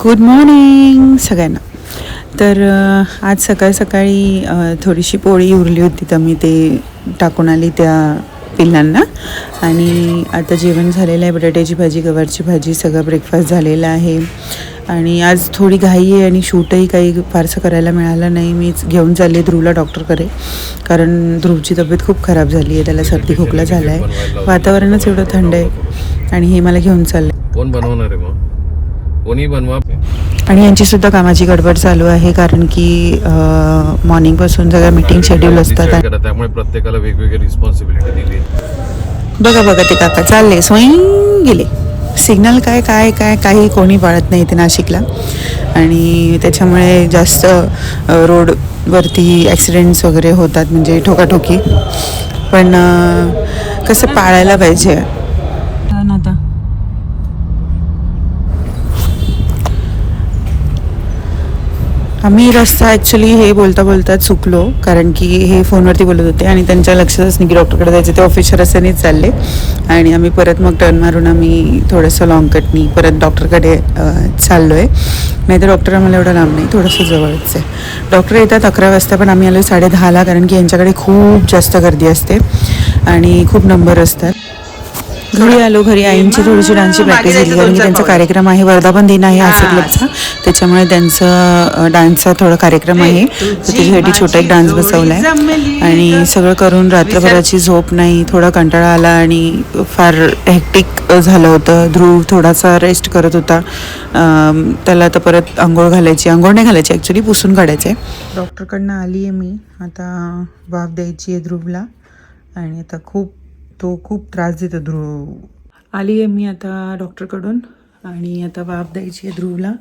Good morning सगळ्यांना. तर आज सकाळी थोडीशी पोळी उरली होती तर मी ते टाकून आली त्या पिल्लांना. आणि आता जेवण झालेलं आहे. बटाट्याची भाजी, गवारची भाजी, सगळं ब्रेकफास्ट झालेला आहे. आणि आज थोडी घाई आहे आणि शूटही काही फारसं करायला मिळालं नाही. मीच घेऊन चालले ध्रुवला डॉक्टरकडे, कारण ध्रुवची तब्येत खूप खराब झाली आहे. त्याला सर्दी खोकला झाला आहे. वातावरणच एवढं थंड आहे आणि हे मला घेऊन चालले. कोण बनवणार आहे मग? कोणी बनवा. आणि यांचीसुद्धा कामाची गडबड चालू आहे, कारण की मॉर्निंगपासून सगळ्या मीटिंग शेड्यूल असतात. त्यामुळे प्रत्येकाला वेगवेगळी रिस्पॉन्सिबिलिटी दिली. बघा ते काका चालले स्वयं गेले. सिग्नल काही कोणी पाळत नाही इथे नाशिकला, आणि त्याच्यामुळे जास्त रोडवरती ॲक्सिडेंट्स वगैरे होतात, म्हणजे ठोकाठोकी. पण कसं पाळायला पाहिजे. आता आम्ही रस्ता ॲक्च्युली हे बोलता चुकलो, कारण की हे फोनवरती बोलत होते आणि त्यांच्या लक्षातच नाही की डॉक्टरकडे जायचं. ते ऑफिसच्या रस्त्यानेच चालले आणि आम्ही परत मग टर्न मारून आम्ही थोडंसं लॉंग कटनी परत डॉक्टरकडे चाललो आहे. नाही तर डॉक्टर आम्हाला एवढं लांब नाही, थोडंसं जवळच आहे. डॉक्टर येतात 11 वाजता, पण आम्ही आलो 10:30ला, कारण की यांच्याकडे खूप जास्त गर्दी असते आणि खूप नंबर असतात. घरी आईंची थोडीशी डान्सची प्रॅक्टिस झाली, कारण की त्यांचा कार्यक्रम आहे, वर्धापन दिन आहे आसिफ क्लबचा, त्याच्यामुळे त्यांचं डान्सचा थोडा कार्यक्रम आहे. तर त्याच्यासाठी छोटा एक डान्स बसवला आहे. आणि सगळं करून रात्रभराची झोप नाही, थोडा कंटाळा आला आणि फार हेक्टिक झालं होतं. ध्रुव थोडासा रेस्ट करत होता. त्याला आता परत आंघोळ नाही घालायची ॲक्च्युली, पुसून काढायचं आहे. डॉक्टरकडनं आली आहे मी. आता वाफ द्यायची आहे ध्रुवला, आणि आता खूप त्रास देतो ध्रुव. आली आहे मी आता डॉक्टरकडून, आणि आता वाफ द्यायची आहे ध्रुवला.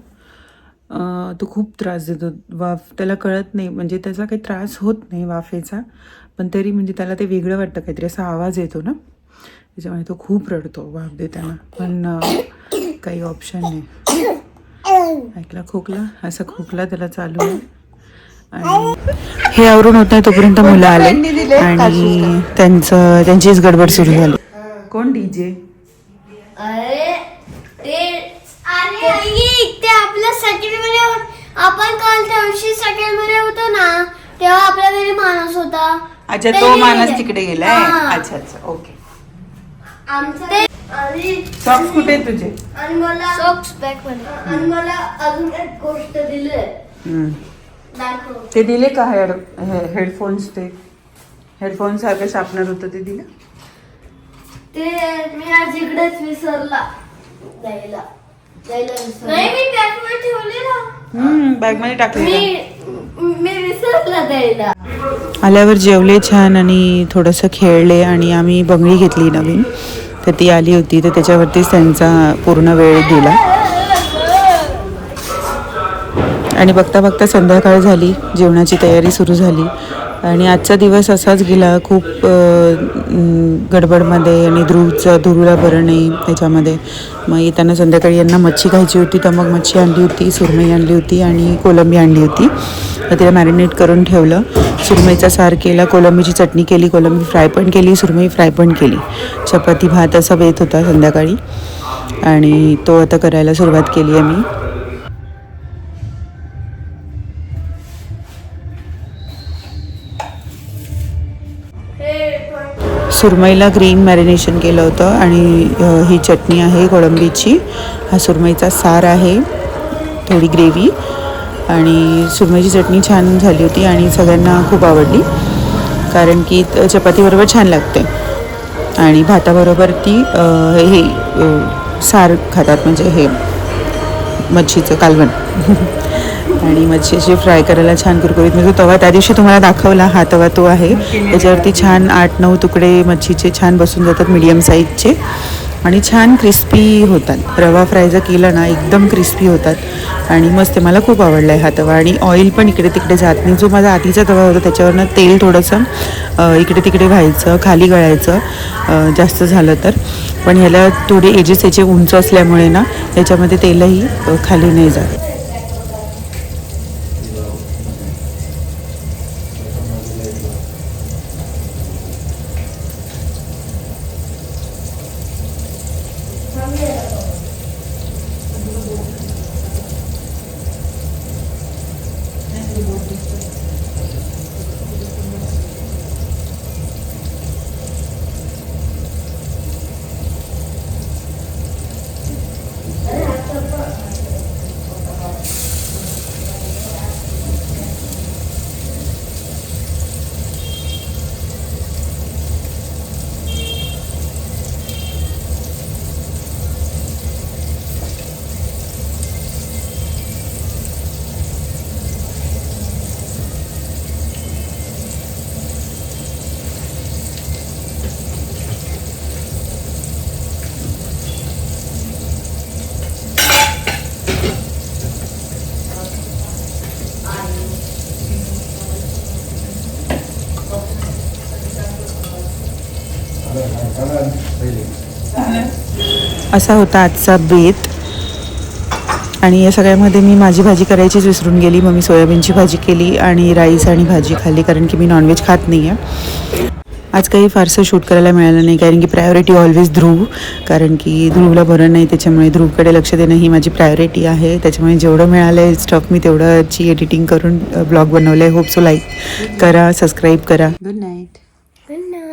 तो खूप त्रास देतो. वाफ त्याला कळत नाही, म्हणजे त्याचा काही त्रास होत नाही वाफेचा, पण तरी म्हणजे त्याला ते वेगळं वाटतं, काहीतरी असा आवाज येतो ना, त्याच्यामुळे तो खूप रडतो वाफ देताना. पण काही ऑप्शन नाही. ऐकला खोकला, असा खोकला त्याला चालू आहे. आणि हे आवरून होत नाही तोपर्यंत मुलं आले आणि त्यांचीच गडबड सुरू झाली. कोण डीजे? ते आपल्या सेकंडमध्ये आपण काल त्याविषयी सेकंडमध्ये होतो ना, तेव्हा आपल्या घरी माणूस होता. अच्छा, तो माणूस तिकडे गेलाय. अच्छा ओके. सॉक्स कुठे आहेत तुझे? आणि मला सॉक्स बॅग मध्ये. आणि मला अजून एक गोष्ट दिली. ते दिले का? हेडफोन्स, ते हेडफोन सारखं शार्पनर होतं ते दिलं. ते मी आज इकडेच विसरला द्यायला. नाही, मी बॅग मध्ये ठेवलेला. बॅग मध्ये टाकले. मी विसरला द्यायला. आल्यावर जेवले छान आणि थोडंसं खेळले, आणि आम्ही बंगडी घेतली नवीन, तर ती आली होती, तर त्याच्यावरतीच त्यांचा पूर्ण वेळ गेला. आणि बघता संध्याकाळ झाली, जेवणाची तयारी सुरू झाली, आणि आजचा दिवस असाच गेला खूप गडबडमध्ये. आणि ध्रुवला बरं नाही त्याच्यामध्ये. मग येताना संध्याकाळी यांना मच्छी खायची होती, तर मग मच्छी आणली होती, सुरमई आणली होती आणि कोलंबी आणली होती. तर तिला मॅरिनेट करून ठेवलं. सुरमईचा सार केला, कोलंबीची चटणी केली, कोलंबी फ्राय पण केली, सुरमई फ्राय पण केली. चपाती भात असा बेत होता संध्याकाळी, आणि तो आता करायला सुरुवात केली आहे मी. सुरमईला ग्रीन मॅरिनेशन केलं होतं, आणि ही चटणी आहे कोळंबीची. हा सुरमईचा सार आहे, थोडी ग्रेव्ही, आणि सुरमईची चटणी छान झाली होती आणि सगळ्यांना खूप आवडली, कारण की चपातीबरोबर छान लागते. आणि भाताबरोबर ती हे सार खातात, म्हणजे हे मच्छीचं कालवण. आणि मच्छी अशी फ्राय करायला छान कुरकुरीत. म्हणजे तवा त्या दिवशी तुम्हाला दाखवला, हा तवा तो आहे. त्याच्यावरती छान 8-9 तुकडे मच्छीचे छान बसून जातात, मीडियम साईजचे, आणि छान क्रिस्पी होतात. रवा फ्राय जर केलं ना, एकदम क्रिस्पी होतात आणि मस्त. मला खूप आवडला आहे हा तवा. आणि ऑइल पण इकडे तिकडे जात नाही. जो माझा आधीचा तवा होता त्याच्यावरनं तेल थोडंसं इकडे तिकडे व्हायचं, खाली गळायचं जास्त झालं तर. पण ह्याला थोडे एजेस याचे उंच असल्यामुळे ना, त्याच्यामध्ये तेलही खाली नाही जात. असा होता आजचा बेत. आणि या सगळ्यामध्ये मी माझी भाजी करायचीच विसरून गेली. मग मी सोयाबीनची भाजी केली आणि राईस आणि भाजी खाल्ली, कारण की मी नॉनव्हेज खात नाही आहे. आज काही फारसं शूट करायला मिळालं नाही, कारण की प्रायोरिटी ऑलवेज ध्रुव, कारण की ध्रुवला बरं नाही, त्याच्यामुळे ध्रुवकडे लक्ष देणं ही माझी प्रायोरिटी आहे. त्याच्यामुळे जेवढं मिळालं आहे स्टफ मी तेवढंची एडिटिंग करून ब्लॉग बनवलं आहे. होप सो लाईक करा, सबस्क्राईब करा. Good night. Good night.